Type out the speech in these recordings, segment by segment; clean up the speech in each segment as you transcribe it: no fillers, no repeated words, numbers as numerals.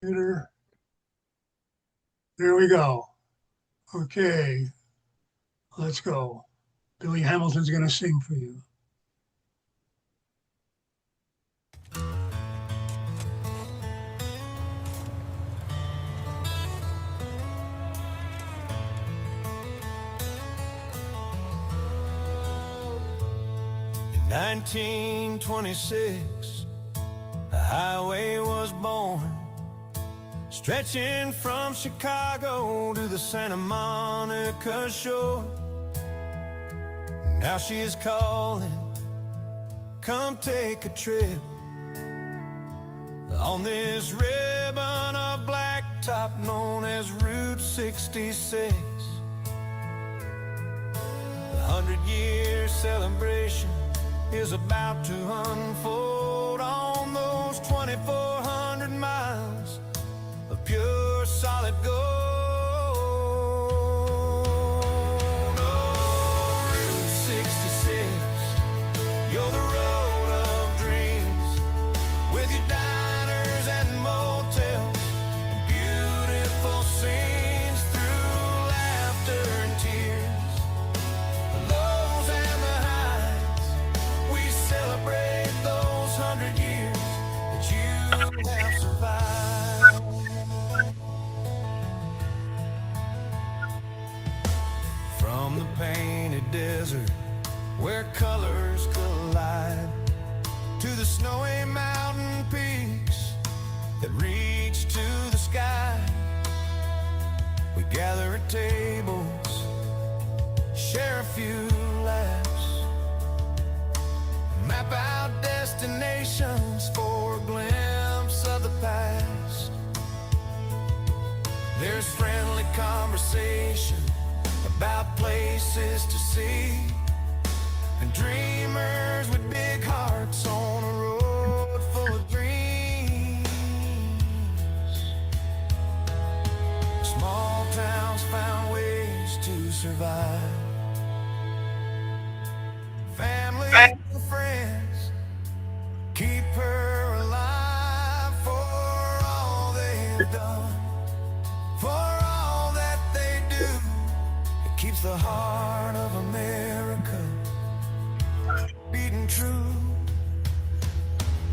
Computer. There we go. Okay, let's go. Billy Hamilton's going to sing for you. In 1926, the highway was born, stretching from Chicago to the Santa Monica shore. Now she is calling, come take a trip on this ribbon of blacktop known as Route 66. The 100-year celebration is about to unfold on those 2,400 miles of pure solid gold. Oh, Route 66, you're the road of dreams, with your diners and motels, beautiful scenes through laughter and tears, the lows and the highs. We celebrate those 100 years that you have survived. From the painted desert where colors collide to the snowy mountain peaks that reach to the sky, we gather at tables, share a few laughs, map out destinations for a glimpse of the past. There's friendly conversation about places to see, and dreamers with big hearts on a road full of dreams. Small towns found ways to survive. Family and friends keep her alive for all they've done, for all that they do. It keeps the heart of America beating true.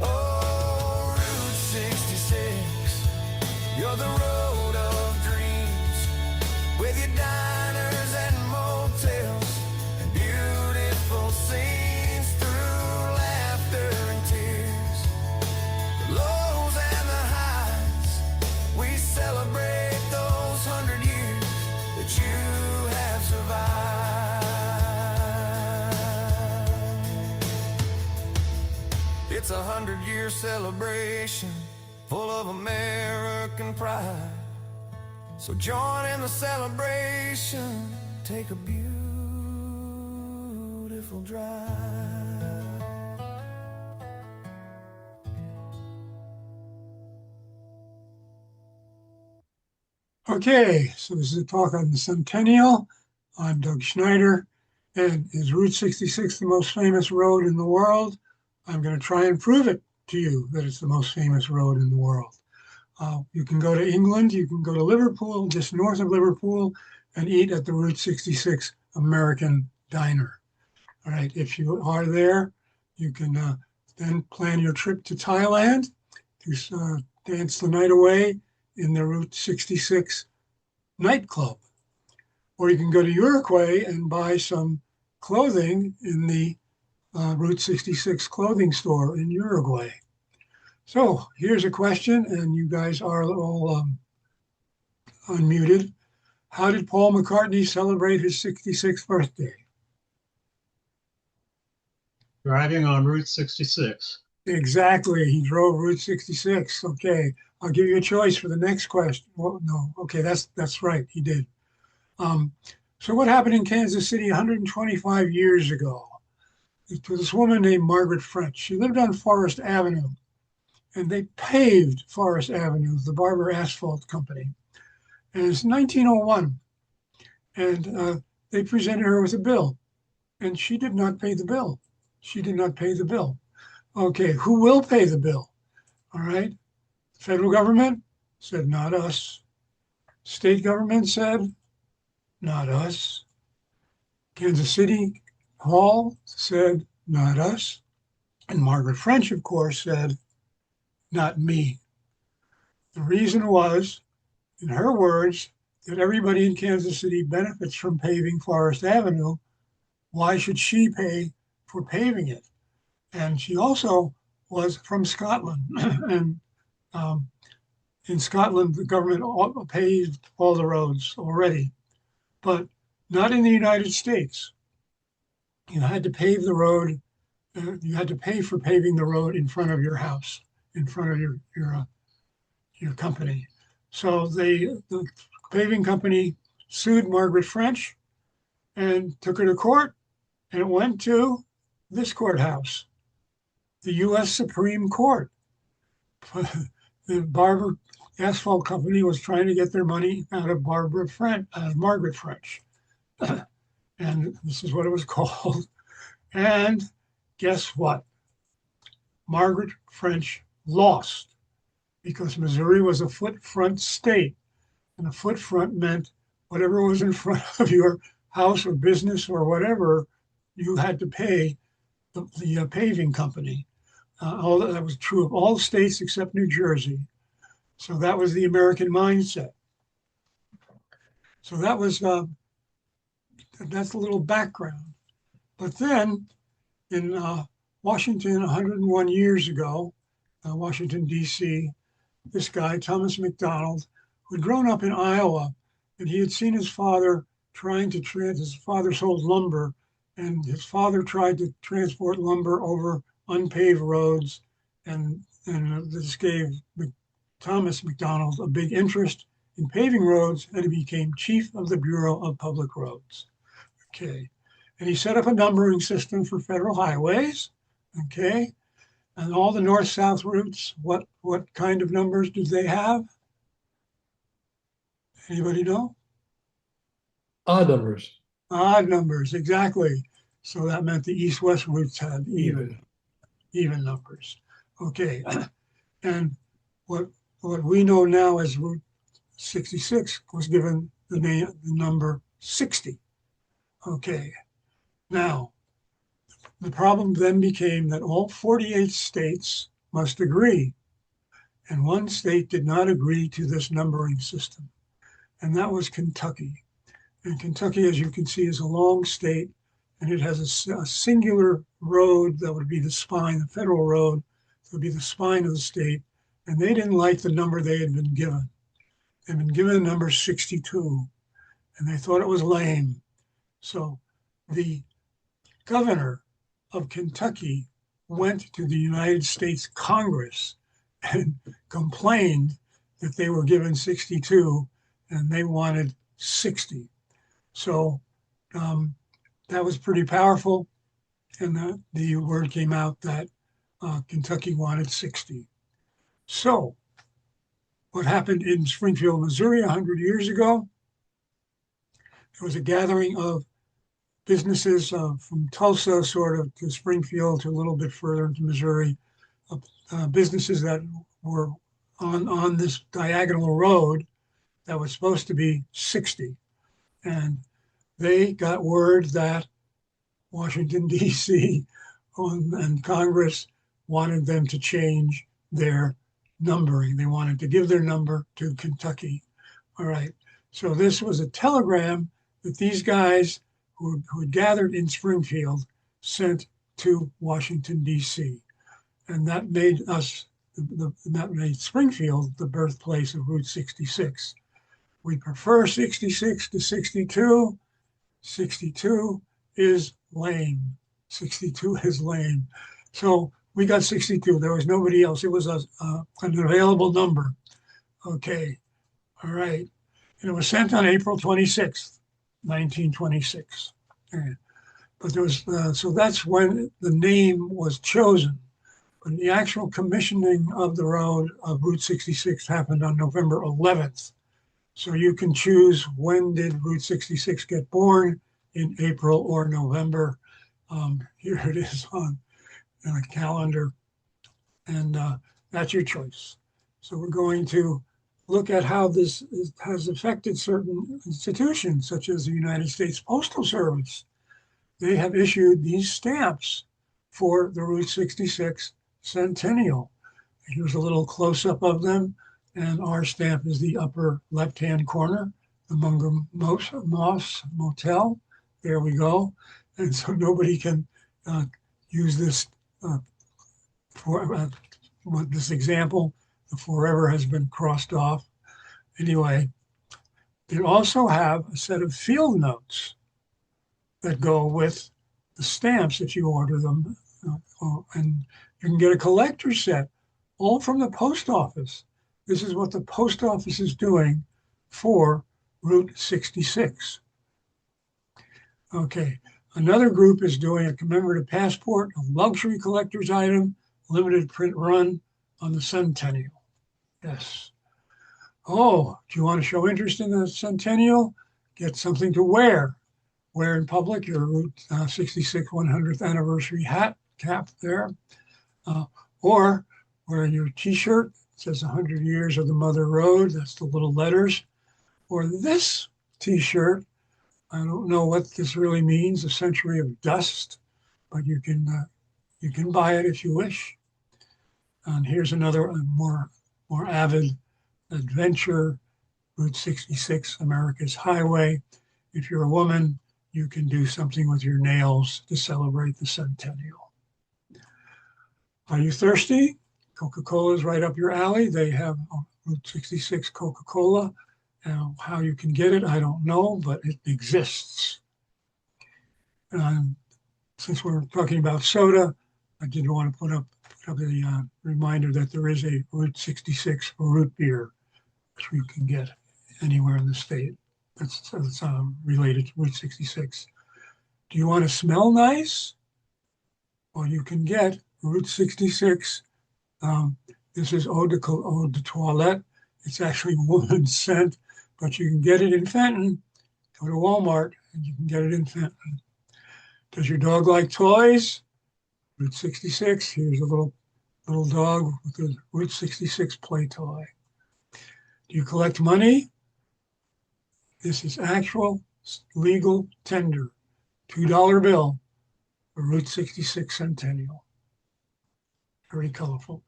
Oh, Route 66, you're the road of dreams, with your diners and motels and beautiful scenes through laughter and tears, the lows and the highs. We celebrate those 100 years that you have survived. It's a 100-year celebration full of American pride. So join in the celebration, take a beautiful drive. Okay, so this is a talk on the Centennial. I'm Doug Schneider, and is Route 66 the most famous road in the world? I'm going to try and prove it to you that it's the most famous road in the world. You can go to England, you can go to Liverpool, just north of Liverpool, and eat at the Route 66 American Diner. All right, if you are there, you can then plan your trip to Thailand to dance the night away in the Route 66 nightclub. Or you can go to Uruguay and buy some clothing in the Route 66 clothing store in Uruguay. So here's a question, and you guys are all unmuted. How did Paul McCartney celebrate his 66th birthday? Driving on Route 66. Exactly, he drove Route 66. Okay, I'll give you a choice for the next question. Well, no, okay, that's right, he did. So what happened in Kansas City 125 years ago? It was this woman named Margaret French. She lived on Forest Avenue, and they paved Forest Avenue, the Barber Asphalt Company. And it's 1901, and they presented her with a bill, and she did not pay the bill. She did not pay the bill. Okay, who will pay the bill? All right, federal government, said, not us. State government said, not us. Kansas City Hall said, not us. And Margaret French, of course, said, not me. The reason was, in her words, that everybody in Kansas City benefits from paving Forest Avenue. Why should she pay for paving it? And she also was from Scotland. And in Scotland, the government paved all the roads already, but not in the United States. You had to pave the road. You had to pay for paving the road in front of your house, in front of your company. So the paving company sued Margaret French and took her to court, and it went to this courthouse, the U.S. Supreme Court. The Barber Asphalt Company was trying to get their money out of Margaret French. And this is what it was called. And guess what? Margaret French lost because Missouri was a foot-front state. And a foot-front meant whatever was in front of your house or business or whatever, you had to pay the paving company. All that was true of all states except New Jersey. So that was the American mindset. So that was that's a little background. But then in Washington, 101 years ago, Washington, D.C., this guy, Thomas McDonald, who had grown up in Iowa, and he had seen his father his father sold lumber, and his father tried to transport lumber over unpaved roads, and this gave Thomas McDonald a big interest in paving roads, and he became chief of the Bureau of Public Roads. Okay, and he set up a numbering system for federal highways. Okay, and all the north-south routes, what kind of numbers did they have? Anybody know? Odd numbers. Odd numbers, exactly. So that meant the east-west routes had even numbers. Okay, and what we know now as Route 66 was given the number 60. Okay, now the problem then became that all 48 states must agree, and one state did not agree to this numbering system, and that was Kentucky. And Kentucky, as you can see, is a long state, and it has a singular road that would be the spine, the federal road, that would be the spine of the state, and they didn't like the number they had been given. They'd been given the number 62, and they thought it was lame. So the governor of Kentucky went to the United States Congress and complained that they were given 62 and they wanted 60. So that was pretty powerful. And the word came out that Kentucky wanted 60. So what happened in Springfield, Missouri 100 years ago, there was a gathering of businesses from Tulsa sort of to Springfield to a little bit further into Missouri, businesses that were on this diagonal road that was supposed to be 60. And they got word that Washington, D.C. and Congress wanted them to change their numbering. They wanted to give their number to Kentucky. All right. So this was a telegram that these guys who had gathered in Springfield sent to Washington, D.C. And that made that made Springfield the birthplace of Route 66. We prefer 66 to 62. 62 is lame. 62 is lame. So we got 62. There was nobody else. It was an available number. Okay. All right. And it was sent on April 26th, 1926. But there was, so that's when the name was chosen. But the actual commissioning of the road of Route 66 happened on November 11th. So you can choose when did Route 66 get born, in April or November. Here it is on a calendar, and that's your choice. So we're going to look at how has affected certain institutions, such as the United States Postal Service. They have issued these stamps for the Route 66 Centennial. Here's a little close-up of them, and our stamp is the upper left-hand corner, the Munger Moss Motel. There we go. And so nobody can use this for this example. The forever has been crossed off. Anyway, they also have a set of field notes that go with the stamps if you order them. And you can get a collector's set, all from the post office. This is what the post office is doing for Route 66. Okay, another group is doing a commemorative passport, a luxury collector's item, limited print run on the Centennial. Yes. Oh, do you want to show interest in the Centennial? Get something to wear. Wear in public, your Route 66 100th anniversary hat, cap there. Or wear your t-shirt, it says 100 years of the Mother Road, that's the little letters. Or this t-shirt, I don't know what this really means, a century of dust, but you can buy it if you wish. And here's another more avid adventure, Route 66, America's Highway. If you're a woman, you can do something with your nails to celebrate the Centennial. Are you thirsty? Coca-Cola is right up your alley. They have Route 66 Coca-Cola. How you can get it, I don't know, but it exists. Since we're talking about soda, I did want to put up a reminder that there is a Route 66 root beer, which you can get anywhere in the state. That's related to Route 66. Do you want to smell nice? Well, you can get Route 66. This is eau de toilette. It's actually woman's scent, but you can get it in Fenton. Go to Walmart and you can get it in Fenton. Does your dog like toys? Route 66. Here's a little dog with a Route 66 play toy. Do you collect money? This is actual legal tender. $2 bill for Route 66 Centennial. Very colorful.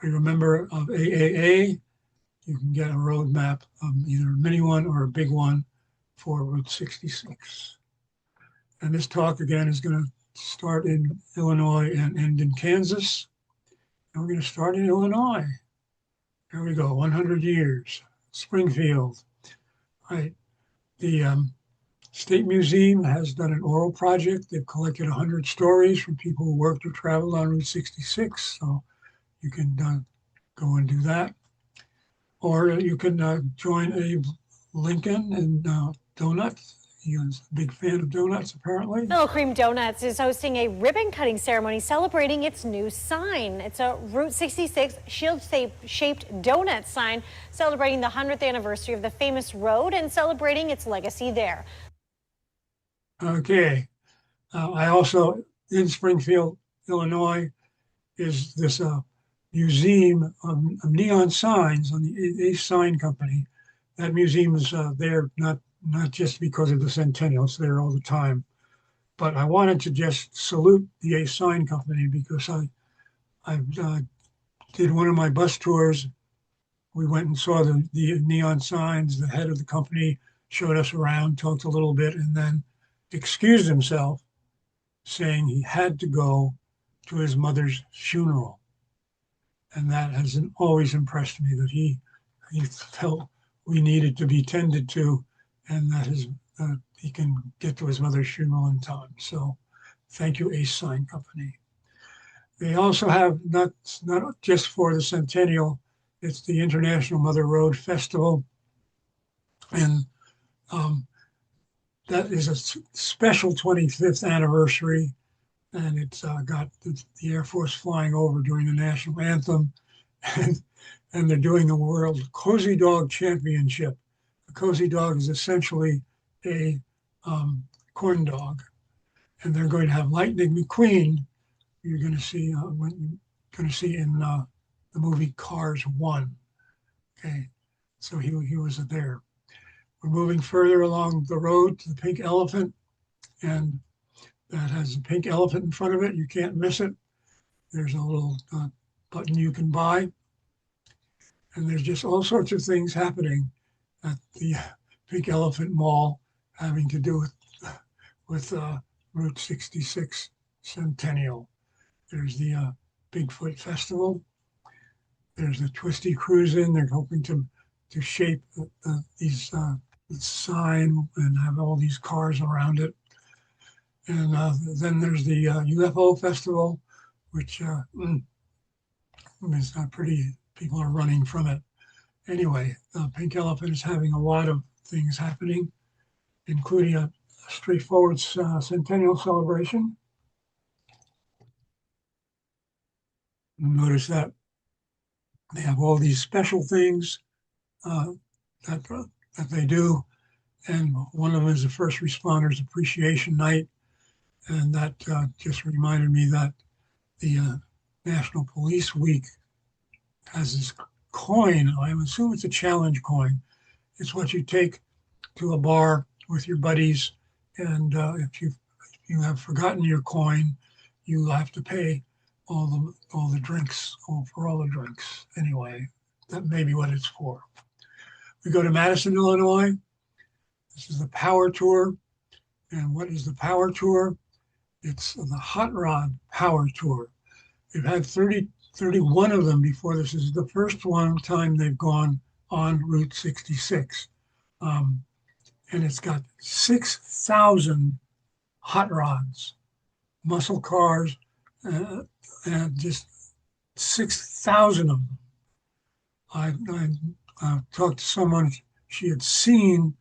Are you a member of AAA? You can get a road map, either a mini one or a big one for Route 66. And this talk again is going to start in Illinois and end in Kansas. And we're going to start in Illinois. There we go, 100 years, Springfield. Right. The State Museum has done an oral project. They've collected 100 stories from people who worked or traveled on Route 66. So you can go and do that. Or you can join a Lincoln and donuts. He's a big fan of donuts, apparently. Little Cream Donuts is hosting a ribbon cutting ceremony celebrating its new sign. It's a Route 66 shield-shaped donut sign celebrating the 100th anniversary of the famous road and celebrating its legacy there. Okay. I also, in Springfield, Illinois, is this museum of neon signs on the Ace Sign Company. That museum is there not just because of the Centennial, it's there all the time. But I wanted to just salute the Ace Sign Company because I did one of my bus tours. We went and saw the neon signs. The head of the company showed us around, talked a little bit, and then excused himself, saying he had to go to his mother's funeral. And that has always impressed me, that he felt we needed to be tended to, and that he can get to his mother's funeral in time. So thank you, Ace Sign Company. They also have, not just for the Centennial, it's the International Mother Road Festival. And that is a special 25th anniversary. And it's got the Air Force flying over during the national anthem. And they're doing the World Cozy Dog Championship. A cozy dog is essentially a corn dog. And they're going to have Lightning McQueen. You're going to see in the movie Cars 1. Okay, So he was there. We're moving further along the road to the Pink Elephant, and that has a pink elephant in front of it. You can't miss it. There's a little button you can buy. And there's just all sorts of things happening at the Pink Elephant Mall having to do with Route 66 Centennial. There's the Bigfoot Festival. There's the Twisty Cruise In. They're hoping to shape these sign and have all these cars around it. And then there's the UFO Festival, which is not pretty. People are running from it. Anyway, Pink Elephant is having a lot of things happening, including a straightforward centennial celebration. Notice that they have all these special things that they do, and one of them is the First Responders Appreciation Night, and that just reminded me that the National Police Week has this coin. I assume it's a challenge coin. It's what you take to a bar with your buddies, and if you have forgotten your coin, you have to pay all the drinks, for all the drinks. Anyway, that may be what it's for. We go to Madison, Illinois. This is the Power Tour. And what is the Power Tour? It's the Hot Rod Power Tour. They've had 31 of them before. This is the first time they've gone on Route 66. And it's got 6,000 hot rods, muscle cars, and just 6,000 of them. I talked to someone, she had seen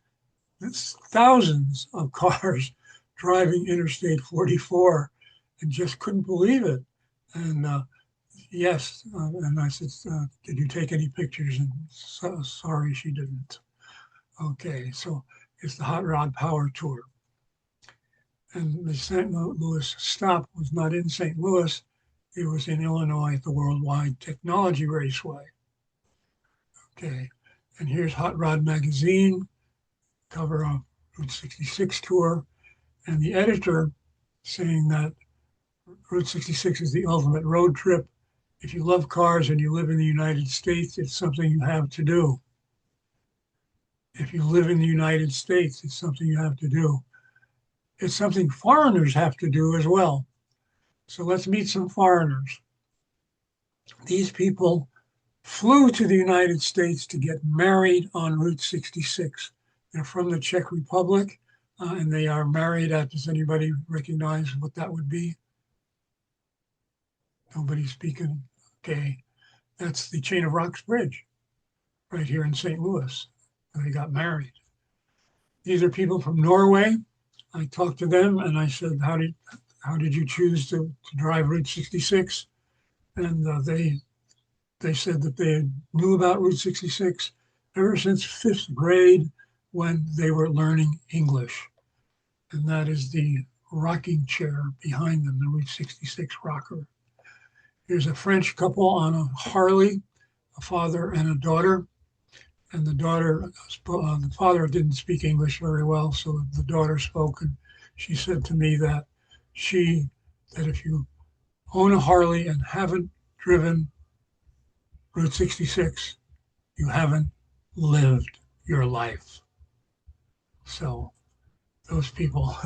thousands of cars driving Interstate 44 and just couldn't believe it. And yes, and I said, did you take any pictures? And sorry, she didn't. Okay, so it's the Hot Rod Power Tour. And the St. Louis stop was not in St. Louis, it was in Illinois at the Worldwide Technology Raceway. Okay, and here's Hot Rod Magazine, cover of Route 66 tour, and the editor saying that Route 66 is the ultimate road trip. If you love cars and you live in the United States, it's something you have to do. If you live in the United States, it's something you have to do. It's something foreigners have to do as well. So let's meet some foreigners. These people flew to the United States to get married on Route 66. They're from the Czech Republic, and they are married at, does anybody recognize what that would be? Nobody speaking? Okay, that's the Chain of Rocks Bridge right here in St. Louis. They got married. These are people from Norway. I talked to them and I said, how did you choose to drive Route 66? And they said that they knew about Route 66 ever since 5th grade when they were learning English. And that is the rocking chair behind them, the Route 66 rocker. Here's a French couple on a Harley, a father and a daughter. And the father didn't speak English very well, so the daughter spoke, and she said to me that if you own a Harley and haven't driven Route 66, you haven't lived your life. So those people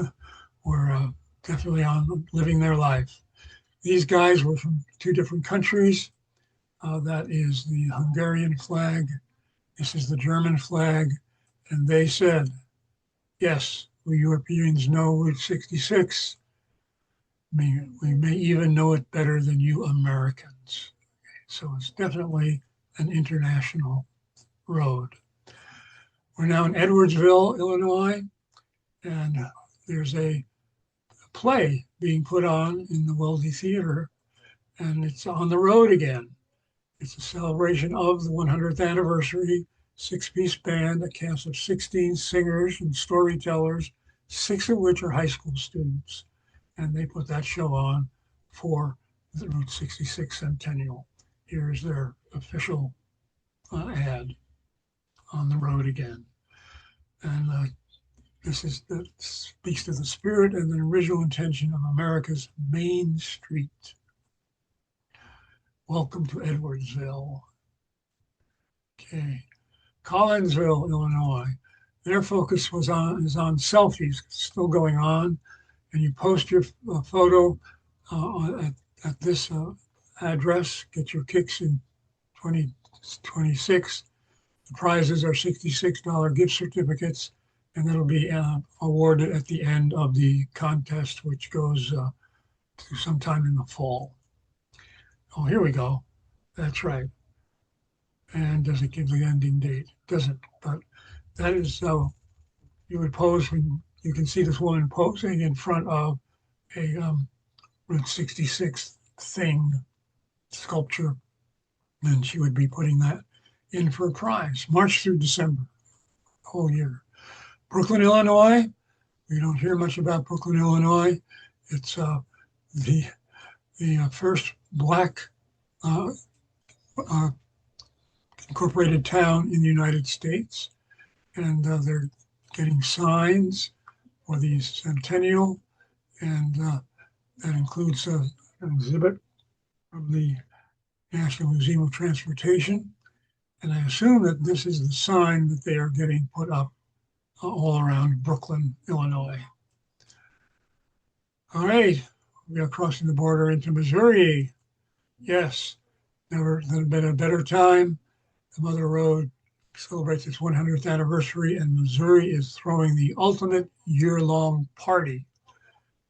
were definitely on living their life. These guys were from 2 different countries. That is the Hungarian flag. This is the German flag. And they said, yes, we Europeans know Route 66. We may even know it better than you Americans. So it's definitely an international road. We're now in Edwardsville, Illinois, and there's a play being put on in the Weldy Theater, and it's on the road again. It's a celebration of the 100th anniversary, 6-piece band, a cast of 16 singers and storytellers, 6 of which are high school students. And they put that show on for the Route 66 Centennial. Here's their official ad. on the road again. And this speaks to the spirit and the original intention of America's Main Street. Welcome to Edwardsville. Okay, Collinsville, Illinois. Their focus is on selfies, still going on, and you post your photo at this address. Get your kicks in 2026. The prizes are $66 gift certificates, and that'll be awarded at the end of the contest, which goes to sometime in the fall. Oh, here we go. That's right. And does it give the ending date? Doesn't, but that is how you would pose when you can see this woman posing in front of a Route 66 thing, sculpture, and she would be putting that in for a prize, March through December, whole year. Brooklyn, Illinois. We don't hear much about Brooklyn, Illinois. It's the first Black incorporated town in the United States, and they're getting signs for the Centennial, and that includes an exhibit from the National Museum of Transportation. And I assume that this is the sign that they are getting put up all around Brooklyn, Illinois. All right, we are crossing the border into Missouri. Yes, never been a better time. The Mother Road celebrates its 100th anniversary, and Missouri is throwing the ultimate year-long party.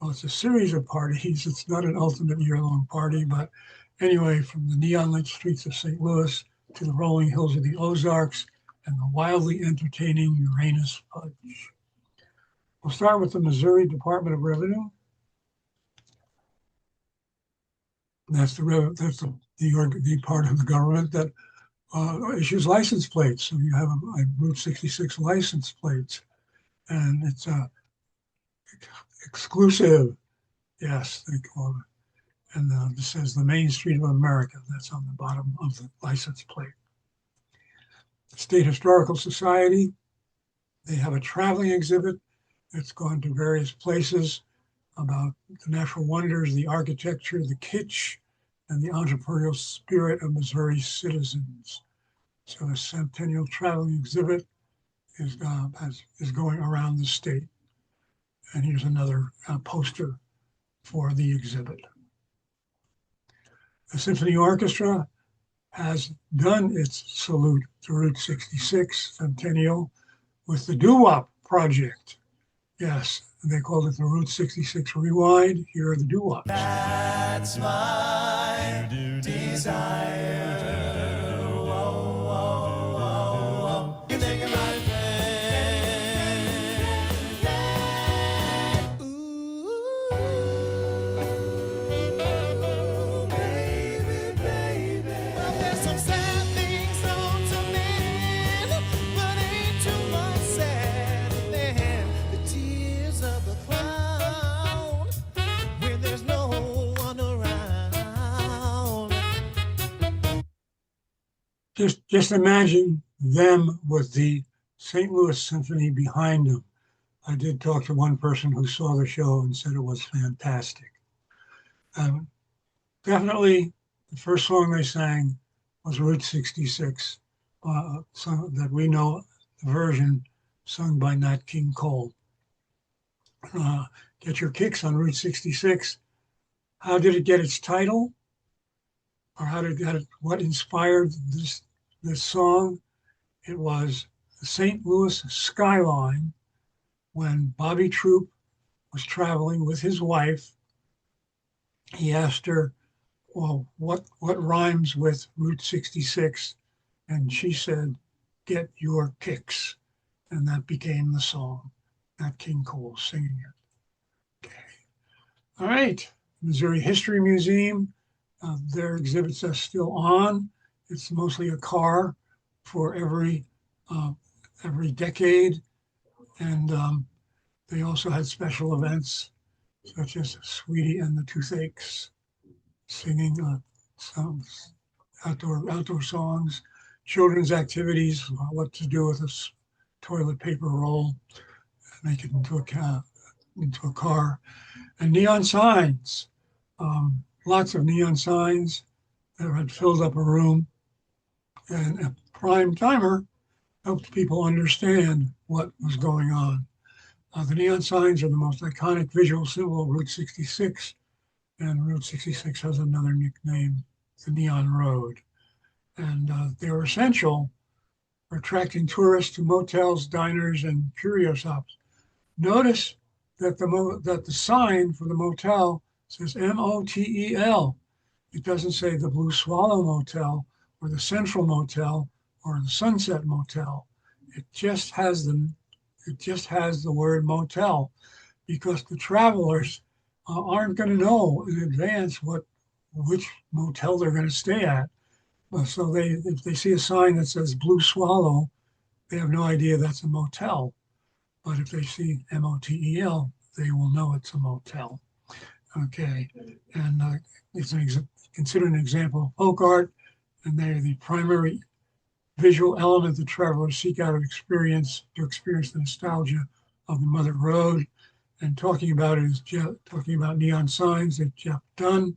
Well, it's a series of parties. It's not an ultimate year-long party, but anyway, from the neon-lit streets of St. Louis to the rolling hills of the Ozarks and the wildly entertaining Uranus Fudge. We'll start with the Missouri Department of Revenue. That's the part of the government that issues license plates. So you have a Route 66 license plates, and it's exclusive. Yes, they call it. And this says the Main Street of America. That's on the bottom of the license plate. The State Historical Society, they have a traveling exhibit that's gone to various places about the natural wonders, the architecture, the kitsch, and the entrepreneurial spirit of Missouri citizens. So the Centennial Traveling Exhibit is going around the state. And here's another poster for the exhibit. The Symphony Orchestra has done its salute to Route 66 Centennial with the doo-wop project. Yes, they called it the Route 66 Rewind. Here are the doo-wops. That's my desire. Whoa, whoa, whoa, whoa. You make it right there. Ooh, baby, baby. Well, there's some sad things known to men, but ain't too much sadder than the tears of the clown when there's no one around. Just imagine them with the St. Louis Symphony behind them. I did talk to one person who saw the show and said it was fantastic. Definitely the first song they sang was Route 66, song that we know, the version sung by Nat King Cole. Get your kicks on Route 66. How did it get its title? Or what inspired this song? It was the St. Louis skyline when Bobby Troup was traveling with his wife. He asked her, well, what rhymes with Route 66? And she said, get your kicks. And that became the song. Nat King Cole singing it. Okay. All right. Missouri History Museum. Their exhibits are still on. It's mostly a car for every decade. And they also had special events such as Sweetie and the Toothaches singing some outdoor songs. children's activities, what to do with a toilet paper roll, make it into a car, and neon signs. Lots of neon signs that had filled up a room, and a prime timer helped people understand what was going on. The neon signs are the most iconic visual symbol of Route 66, and Route 66 has another nickname, the Neon Road. And they were essential for attracting tourists to motels, diners, and curio shops. Notice that the sign for the motel says M-O-T-E-L. It doesn't say the Blue Swallow Motel or the Central Motel or the Sunset Motel. It just has the word motel, because the travelers aren't going to know in advance which motel they're going to stay at. So if they see a sign that says Blue Swallow, they have no idea that's a motel. But if they see M-O-T-E-L, they will know it's a motel. Okay, and it's considered an example of folk art, and they're the primary visual element that travelers seek out to experience the nostalgia of the Mother Road. And talking about neon signs that Jeff done.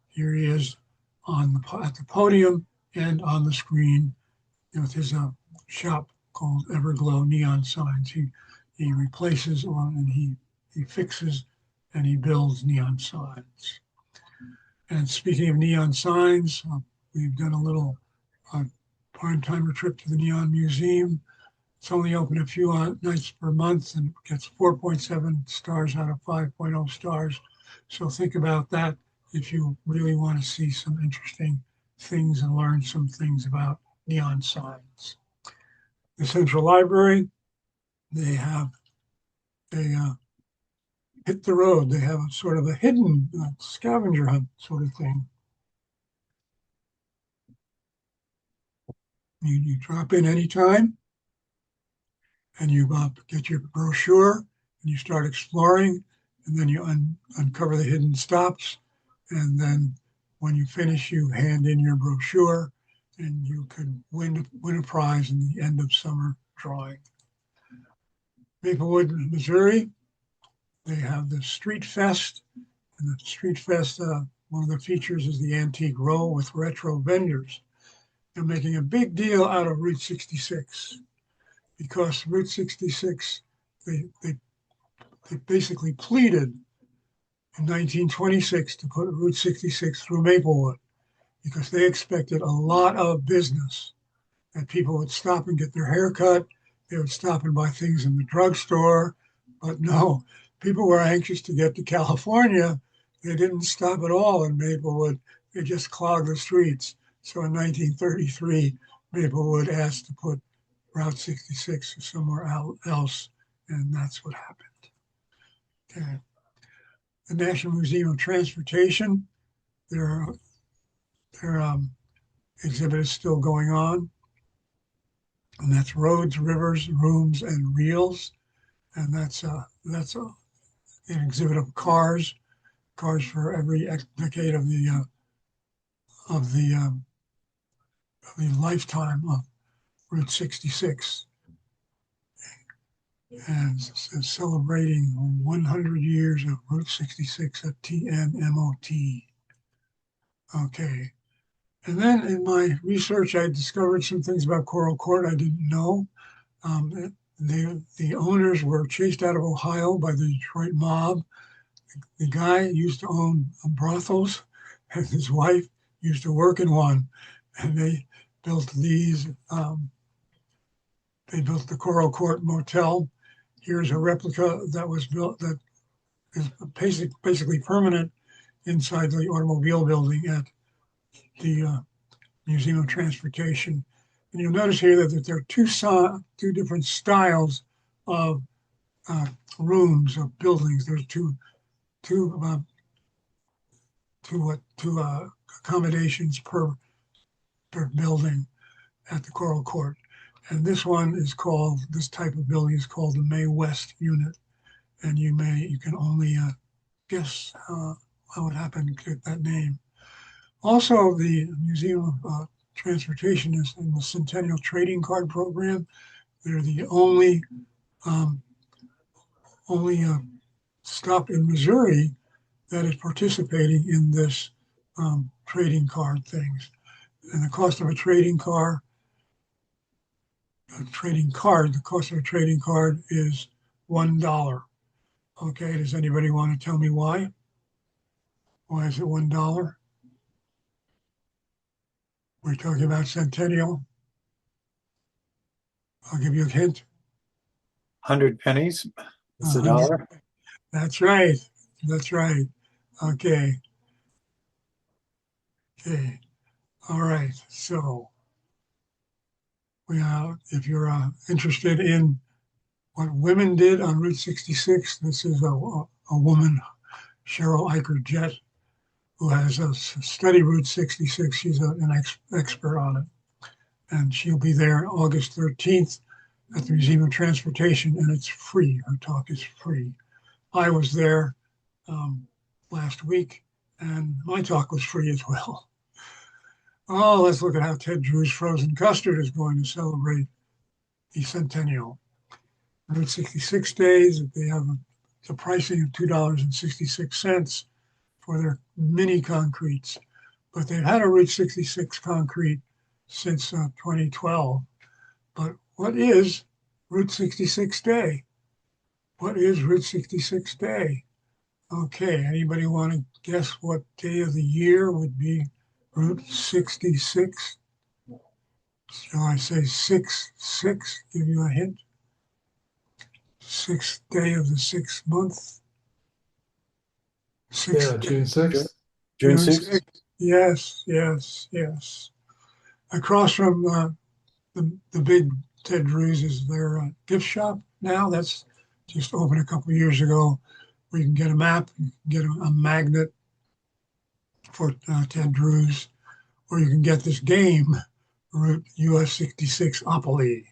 Here he is at the podium and on the screen with his shop called Everglow Neon Signs. He replaces and he fixes and he builds neon signs. And speaking of neon signs, we've done a little prime timer trip to the Neon Museum. It's only open a few nights per month and gets 4.7 stars out of 5.0 stars. So think about that if you really want to see some interesting things and learn some things about neon signs. The Central Library, they hit the road. They have a sort of a hidden scavenger hunt sort of thing. You drop in anytime, and you get your brochure, and you start exploring, and then you uncover the hidden stops, and then when you finish, you hand in your brochure, and you could win a prize in the end of summer drawing. Maplewood, Missouri, they have the Street Fest, and the Street Fest, one of the features is the antique row with retro vendors. They're making a big deal out of Route 66 because Route 66, they basically pleaded in 1926 to put Route 66 through Maplewood because they expected a lot of business, that people would stop and get their hair cut, they would stop and buy things in the drugstore, but no, people were anxious to get to California. They didn't stop at all in Maplewood, they just clogged the streets. So in 1933, Maplewood asked to put Route 66 somewhere else, and that's what happened. Okay. The National Museum of Transportation, their exhibit is still going on, and that's Roads, Rivers, Rooms, and Reels, and that's an exhibit of cars for every decade of the lifetime of Route 66, and celebrating 100 years of Route 66 at TNMOT. Okay, and then in my research, I discovered some things about Coral Court I didn't know. The owners were chased out of Ohio by the Detroit mob. The guy used to own brothels, and his wife used to work in one, and they built these. They built the Coral Court Motel. Here's a replica that was built that is basically permanent inside the automobile building at the Museum of Transportation. And you'll notice here that there are two different styles of rooms, of buildings. There's two accommodations per building at the Coral Court. And this type of building is called the May West unit. And you can only guess how it happened to get that name. Also, the Museum of Transportation is in the Centennial Trading Card Program. They're the only stop in Missouri that is participating in this trading card things. And the cost of a trading card, the cost of a trading card is $1. Okay, does anybody want to tell me why? Why is it $1? We're talking about Centennial. I'll give you a hint. 100 pennies. It's a 100. dollar. That's right. That's right. Okay. Okay. All right. So, if you're interested in what women did on Route 66, this is a woman, Cheryl Eicher Jett, who has studied Route 66. She's an expert on it. And she'll be there August 13th at the Museum of Transportation, and it's free. Her talk is free. I was there last week, and my talk was free as well. Oh, let's look at how Ted Drew's Frozen Custard is going to celebrate the centennial. Route 66 days, they have the pricing of $2.66 for their mini concretes, but they've had a Route 66 concrete since 2012. But what is Route 66 Day? What is Route 66 Day? Okay, anybody want to guess what day of the year would be Route 66? Shall I say 6/6? Give you a hint. 6th day of the 6th month. Yeah, June 6th. June 6th. Yes. Across from the big Ted Drew's is their gift shop now. That's just opened a couple of years ago. Where you can get a map, you can get a magnet for Ted Drew's, or you can get this game, Route US 66 Opoly.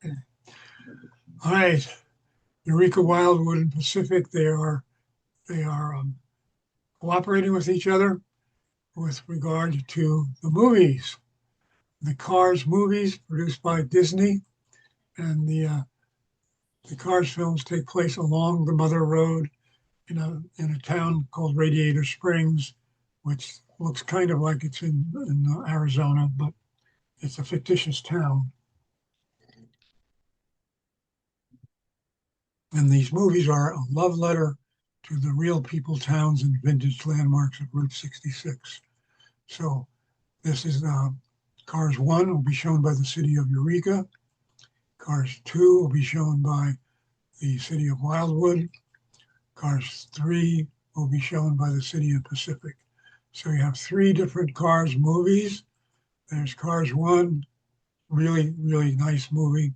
Okay. All right, Eureka Wildwood and Pacific, they are cooperating with each other with regard to the movies. The Cars movies produced by Disney, and the Cars films take place along the Mother Road in a town called Radiator Springs, which looks kind of like it's in Arizona, but it's a fictitious town. And these movies are a love letter to the real people, towns, and vintage landmarks of Route 66. So this is Cars 1 will be shown by the city of Eureka. Cars 2 will be shown by the city of Wildwood. Cars 3 will be shown by the city of Pacific. So you have 3 different Cars movies. There's Cars 1, really, really nice movie.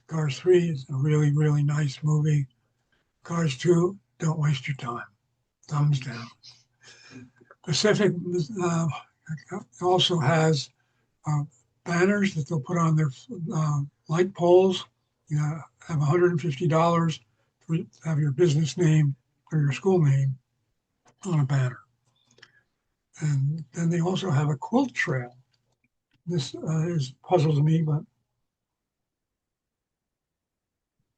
Cars 3 is a really, really nice movie. Cars 2, don't waste your time. Thumbs down. Pacific also has banners that they'll put on their light poles. You have $150 to have your business name or your school name on a banner. And then they also have a quilt trail. This puzzles me, but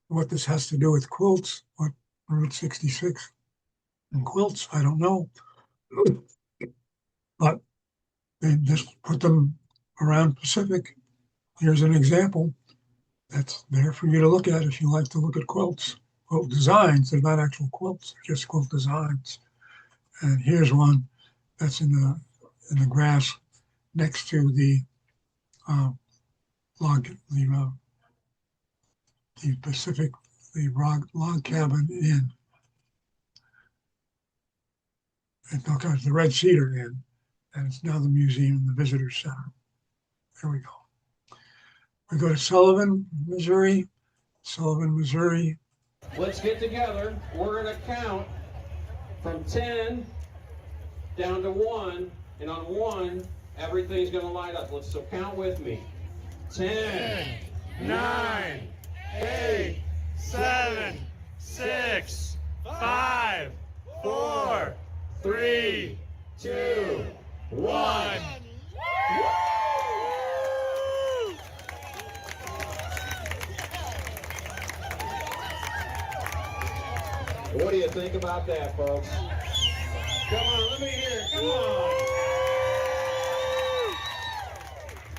what this has to do with quilts, what Route 66 and quilts, I don't know. But they just put them around Pacific. Here's an example that's there for you to look at if you like to look at quilts. Quilt designs, they're not actual quilts, they're just quilt designs. And here's one that's in the grass next to the Pacific, the log cabin inn. It's the Red Cedar Inn, and it's now the museum, the visitor center. There we go. We go to Sullivan, Missouri. Let's get together. We're going to count from 10 down to 1, and on 1, everything's going to light up. So count with me. 10, 9, 8, 7, 6, 5, 4, 3, 2, 1. What do you think about that, folks? Come on, let me hear it. Come on.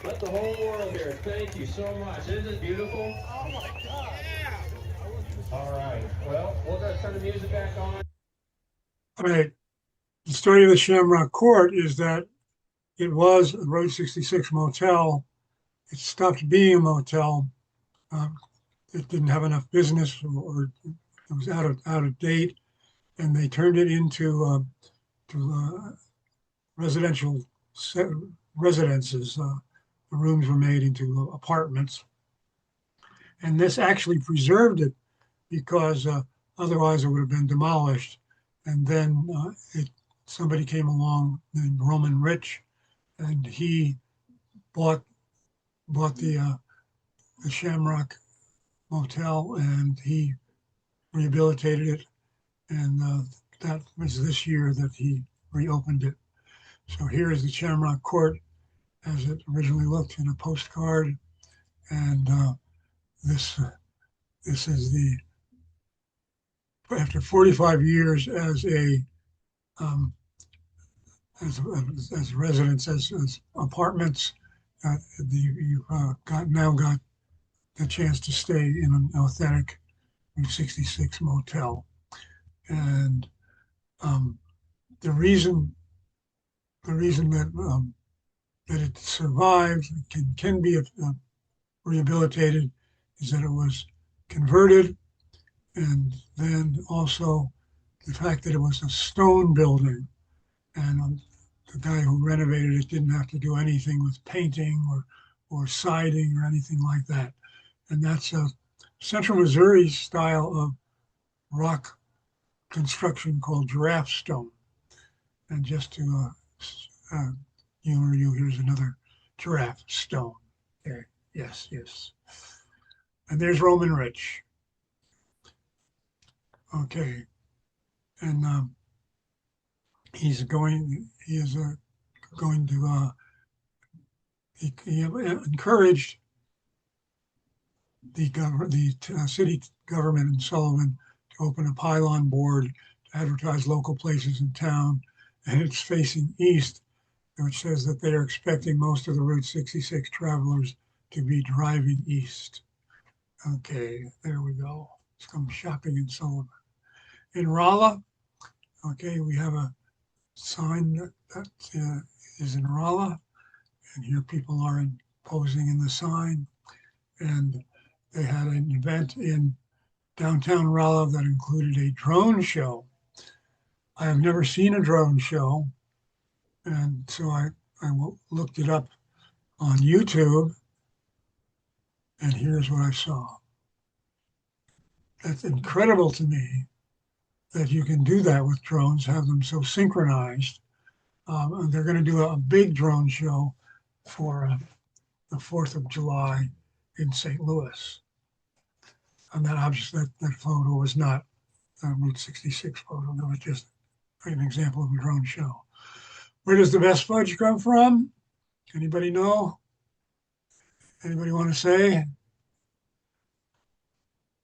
Let the whole world hear it. Thank you so much. Isn't it beautiful? Oh my God. Yeah. All right. Well, we're going to turn the music back on. All right. The story of the Shamrock Court is that it was a Route 66 motel. It stopped being a motel. It didn't have enough business, or it was out of date, and they turned it into residential residences. The rooms were made into apartments, and this actually preserved it because otherwise it would have been demolished. And then somebody came along named Roman Rich, and he bought the Shamrock Motel, and he rehabilitated it, and that was this year that he reopened it. So here is the Shamrock Court as it originally looked in a postcard, and this is the after 45 years as a as residents, as apartments. You've now got the chance to stay in an authentic Route 66 motel. And the reason that it survived, can be rehabilitated, is that it was converted, and then also the fact that it was a stone building, and the guy who renovated it didn't have to do anything with painting or siding or anything like that. And that's a Central Missouri style of rock construction called giraffe stone. And just to humor you, here's another giraffe stone. Okay. Yes, yes. And there's Roman Rich. Okay. And he is going to he encouraged the city government in Sullivan to open a pylon board to advertise local places in town, and it's facing east, which says that they are expecting most of the Route 66 travelers to be driving east. Okay, there we go. Let's come shopping in Sullivan. In Rolla, okay, we have a sign that is in Rolla, and here people are posing in the sign. And they had an event in downtown Rolla that included a drone show. I have never seen a drone show, and so I looked it up on YouTube, and here's what I saw. That's incredible to me that you can do that with drones, have them so synchronized. And they're going to do a big drone show for the 4th of July in St. Louis. And that obviously, that photo was not a Route 66 photo. That was just an example of a drone show. Where does the best fudge come from? Anybody know? Anybody want to say?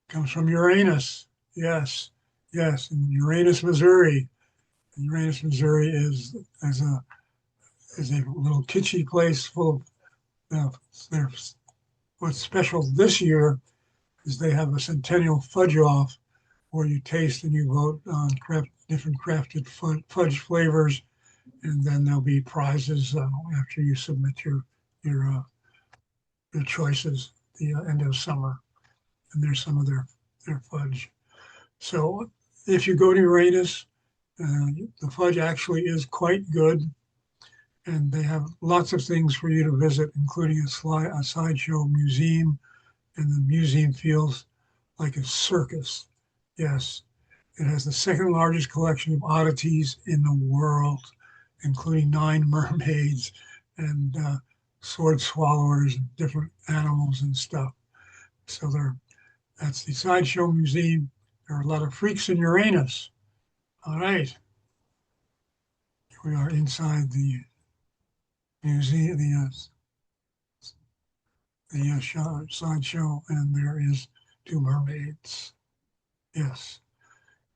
Comes from Uranus. Yes, yes, in Uranus, Missouri. And Uranus, Missouri is a little kitschy place full of what's special this year is they have a Centennial Fudge Off where you taste and you vote on different crafted fudge flavors, and then there'll be prizes after you submit your choices at the end of summer, and there's some of their fudge. So if you go to Uranus, the fudge actually is quite good, and they have lots of things for you to visit, including a sideshow museum, and the museum feels like a circus. Yes, it has the second largest collection of oddities in the world, including 9 mermaids and sword swallowers and different animals and stuff. So that's the Sideshow Museum. There are a lot of freaks in Uranus. All right. We are inside the museum, sideshow, and there is 2 mermaids. Yes.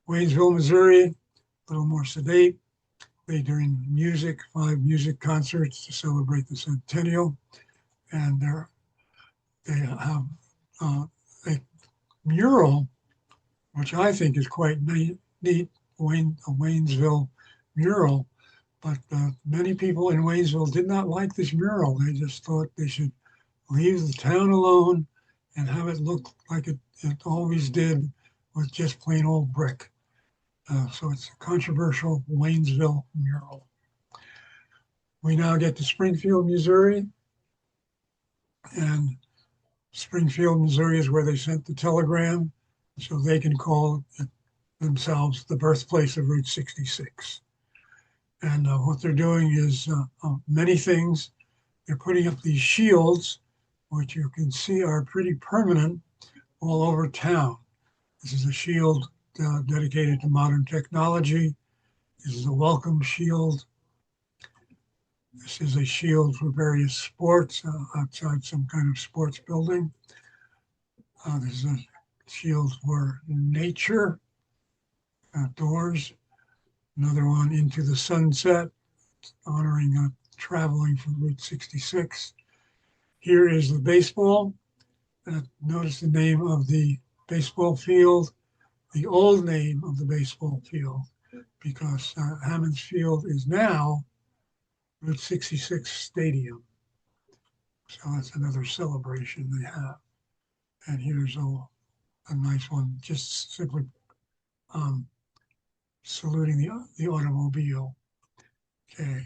Waynesville, Missouri, a little more sedate. They doing music, 5 music concerts to celebrate the centennial, and they have a mural, which I think is quite neat, a Waynesville mural. But many people in Waynesville did not like this mural. They just thought they should leave the town alone and have it look like it always did, with just plain old brick. So it's a controversial Waynesville mural. We now get to Springfield, Missouri. And Springfield, Missouri is where they sent the telegram, so they can call it themselves the birthplace of Route 66. And what they're doing is many things. They're putting up these shields, which you can see are pretty permanent all over town. This is a shield dedicated to modern technology. This is a welcome shield. This is a shield for various sports outside some kind of sports building. This is a shield for nature, outdoors. Another one, Into the Sunset, honoring traveling from Route 66. Here is the baseball. Notice the name of the baseball field, the old name of the baseball field, because Hammons Field is now Route 66 Stadium. So that's another celebration they have. And here's a nice one, just simply saluting the automobile. Okay,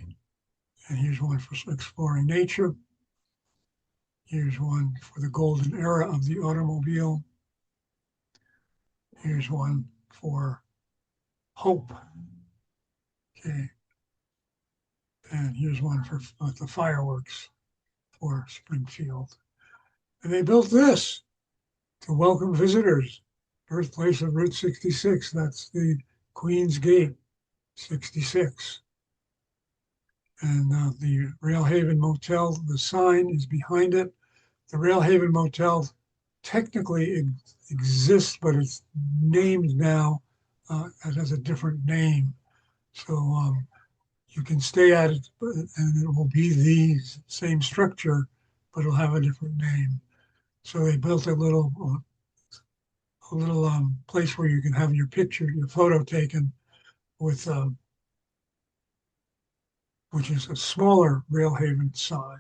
and here's one for exploring nature. Here's one for the golden era of the automobile. Here's one for hope. Okay. And here's one for the fireworks for Springfield. And they built this to welcome visitors. Birthplace of Route 66. That's the Queen's Gate 66. And the Railhaven Motel, the sign is behind it. The Railhaven Motel technically exists, but it's named now. It has a different name. So you can stay at it, and it will be the same structure, but it'll have a different name. So they built a little place where you can have your picture, your photo taken with, which is a smaller Railhaven sign.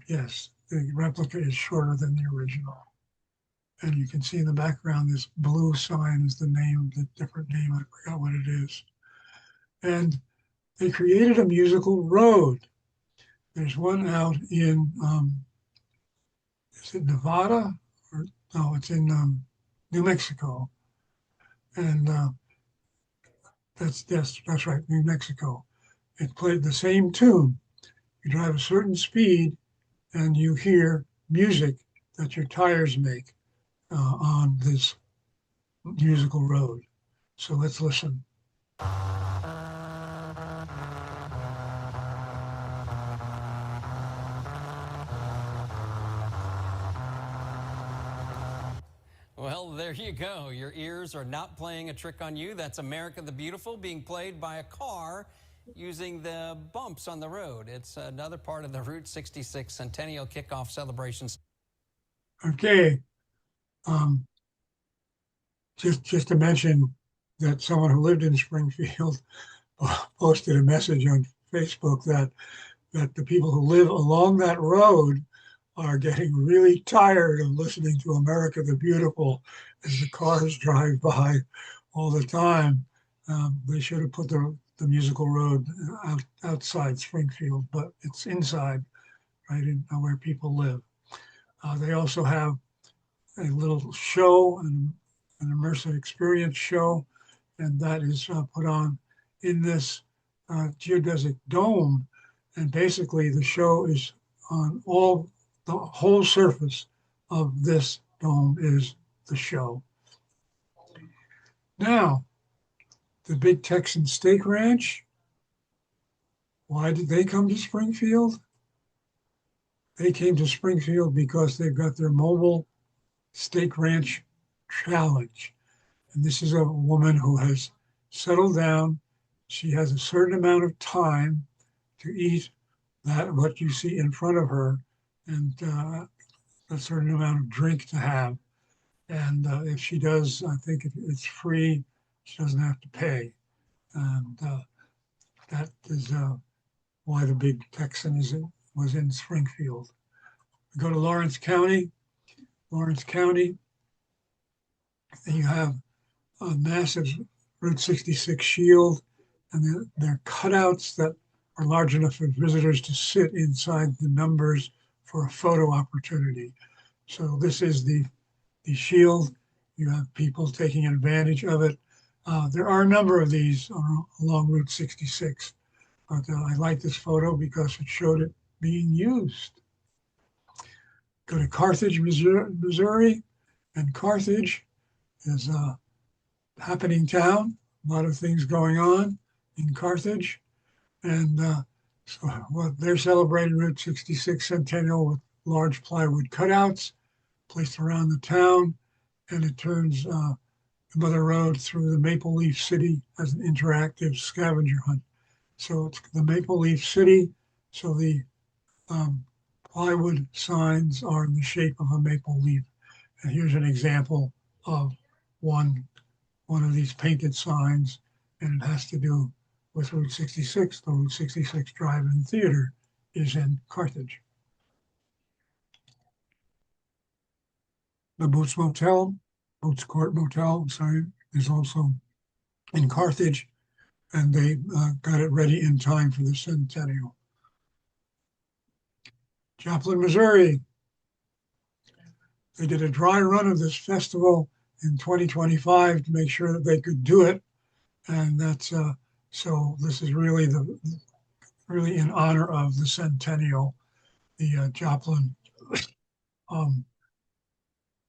Yes, the replica is shorter than the original. And you can see in the background, this blue sign is the name, the different name, I forgot what it is. And they created a musical road. There's one out in, is it Nevada? Or no, it's in New Mexico. And that's right, New Mexico. It played the same tune. You drive a certain speed and you hear music that your tires make on this musical road. So let's listen. Well, there you go. Your ears are not playing a trick on you. That's America the Beautiful being played by a car using the bumps on the road. It's another part of the Route 66 Centennial Kickoff celebrations. Okay. Just to mention that someone who lived in Springfield posted a message on Facebook that the people who live along that road are getting really tired of listening to America the Beautiful as the cars drive by all the time. They should have put the musical road outside Springfield, but it's inside, right in where people live. They also have a little show, an immersive experience show, and that is put on in this geodesic dome. And basically the show is on the whole surface of this dome is the show. Now, the Big Texan Steak Ranch, why did they come to Springfield? They came to Springfield because they've got their mobile steak ranch challenge. And this is a woman who has settled down. She has a certain amount of time to eat that what you see in front of her, and a certain amount of drink to have. And if she does, I think it's free. She doesn't have to pay. And that is why the big Texan was in Springfield. We go to Lawrence County. Lawrence County, and you have a massive Route 66 shield, and they're cutouts that are large enough for visitors to sit inside the numbers for a photo opportunity. So this is the shield. You have people taking advantage of it. There are a number of these along Route 66, but I like this photo because it showed it being used. Go to Carthage, Missouri, and Carthage is a happening town. A lot of things going on in Carthage, and so they're celebrating Route 66 Centennial with large plywood cutouts placed around the town, and it turns the Mother Road through the Maple Leaf City as an interactive scavenger hunt. So it's the Maple Leaf City. So the plywood signs are in the shape of a maple leaf. And here's an example of one of these painted signs, and it has to do with Route 66. The Route 66 Drive-In Theater is in Carthage. The Boots Court Motel, sorry, is also in Carthage, and they got it ready in time for the centennial. Joplin, Missouri. They did a dry run of this festival in 2025 to make sure that they could do it, and that's so this is really in honor of the centennial. The Joplin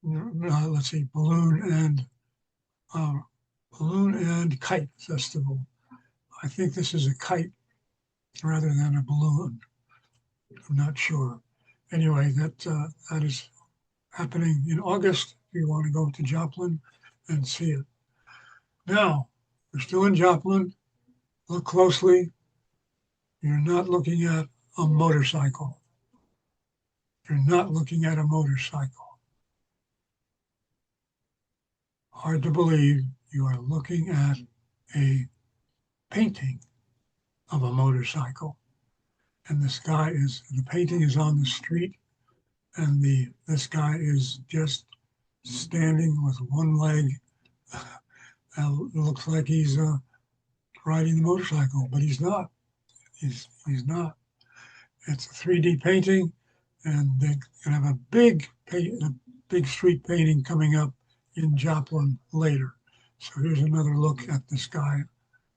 let's see, balloon and kite festival. I think this is a kite rather than a balloon. I'm not sure. Anyway, that is happening in August. If you want to go to Joplin and see it. Now, we're still in Joplin. Look closely. You're not looking at a motorcycle. You're not looking at a motorcycle. Hard to believe you are looking at a painting of a motorcycle. And the painting is on the street, and this guy is just standing with one leg. It looks like he's riding the motorcycle, but he's not. He's not. It's a 3D painting, and they're gonna have a big street painting coming up in Joplin later. So here's another look at this guy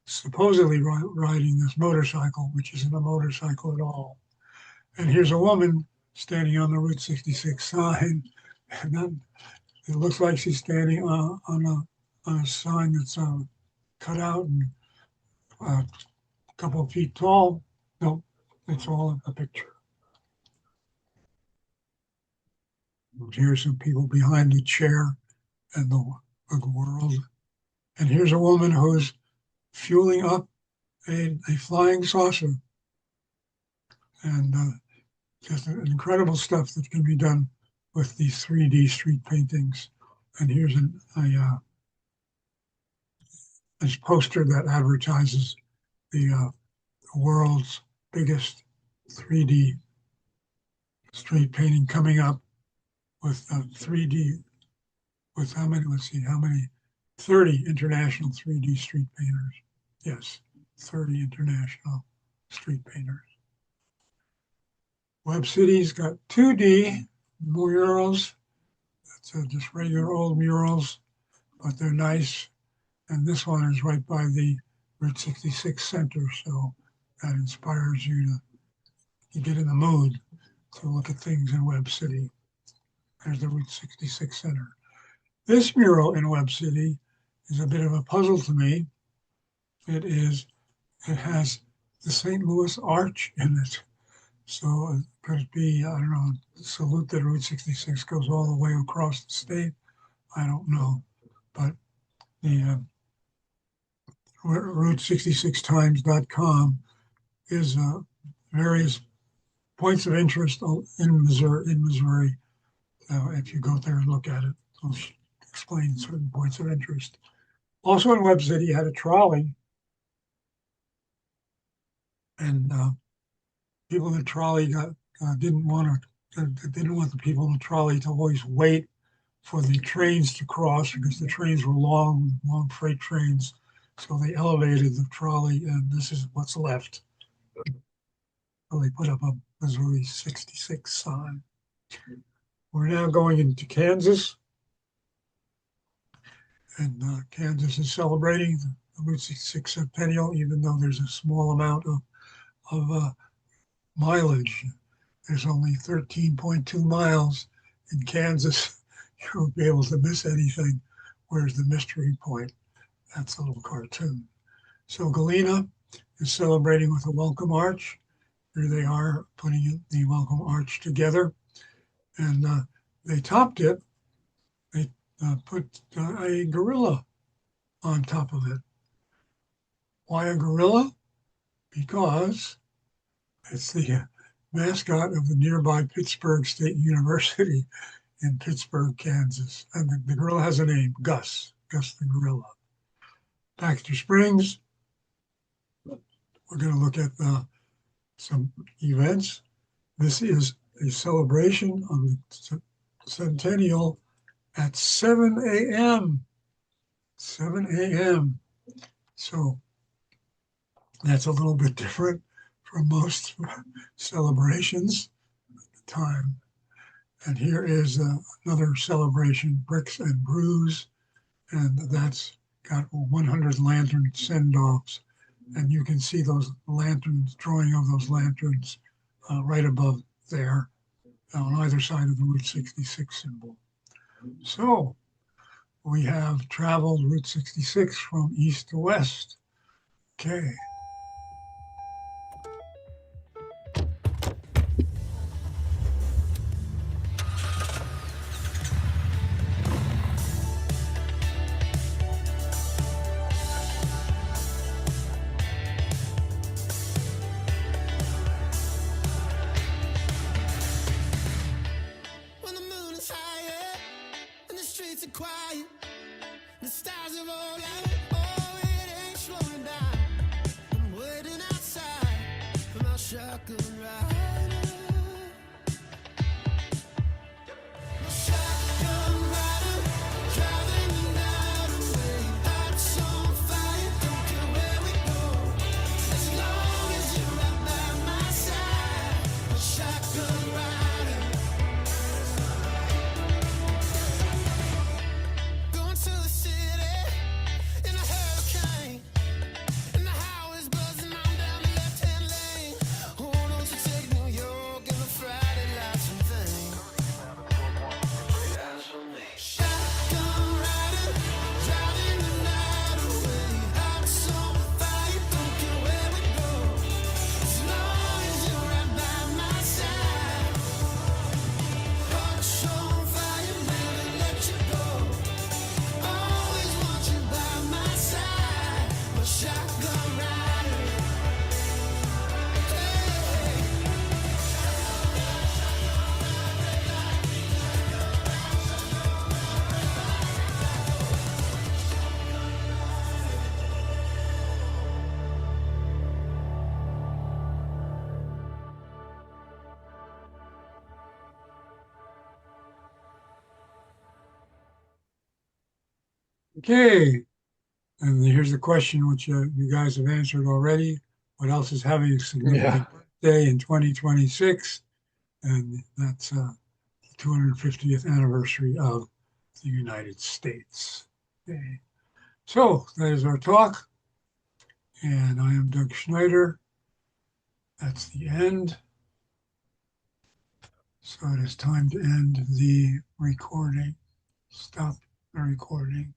supposedly riding this motorcycle, which isn't a motorcycle at all. And here's a woman standing on the Route 66 sign, and then it looks like she's standing on a sign that's cut out and a couple of feet tall. No, it's all a picture. Here's some people behind the chair and the world. And here's a woman who's fueling up a flying saucer. And just incredible stuff that can be done with these 3D street paintings. And here's this poster that advertises the world's biggest 3D street painting coming up with 3D, with how many, let's see, 30 international 3D street painters. Yes, 30 international street painters. Web City's got 2D murals. That's just regular old murals, but they're nice. And this one is right by the Route 66 Center, so that inspires you to get in the mood to look at things in Web City. There's the Route 66 Center. This mural in Web City is a bit of a puzzle to me. It has the St. Louis Arch in it. So could it be, I don't know, salute that Route 66 goes all the way across the state? I don't know. But the Route66times.com is various points of interest in Missouri. If you go there and look at it, it'll explain certain points of interest. Also in Web City had a trolley, and people in the trolley didn't want the people in the trolley to always wait for the trains to cross, because the trains were long freight trains. So they elevated the trolley, and this is what's left. So they put up a Missouri 66 sign. We're now going into Kansas, and Kansas is celebrating the Route 66 centennial, even though there's a small amount of mileage. There's only 13.2 miles in Kansas. You won't be able to miss anything. Where's the mystery point? That's a little cartoon. So Galena is celebrating with a welcome arch. Here they are putting the welcome arch together, and they topped it. They put a gorilla on top of it. Why a gorilla? Because it's the mascot of the nearby Pittsburgh State University in Pittsburgh, Kansas. And the gorilla has a name, Gus the gorilla. Baxter Springs, we're going to look at some events. This is a celebration of the centennial at 7 a.m. 7 a.m. So that's a little bit different from most celebrations at the time. And here is another celebration, Bricks and Brews, and that's got 100 lantern send-offs. And you can see those lanterns, drawing of those lanterns right above there on either side of the Route 66 symbol. So we have traveled Route 66 from east to west. Okay. When the moon is higher and the streets are quiet, the stars are all out. Oh, it ain't slowing down. I'm waiting outside for my shotgun rider. My shotgun rider, driving the night away. Hearts on fire, don't care where we go. As long as you're right by my side, my shotgun rider. Going to the city in a hurricane, and the highway's buzzing on down the left-hand lane. Oh, don't you take New York and the Friday lights and things. Shotgun rider, driving the night away. Hearts on fire, don't care where we go. As long as you're right by my side. Hearts on fire, never let you go. Always want you by my side, my shotgun rider. Hey. Okay. And here's the question, which you guys have answered already. What else is having a significant birthday in 2026? And that's the 250th anniversary of the United States. Okay. So that is our talk. And I am Doug Schneider. That's the end. So it is time to end the recording. Stop the recording.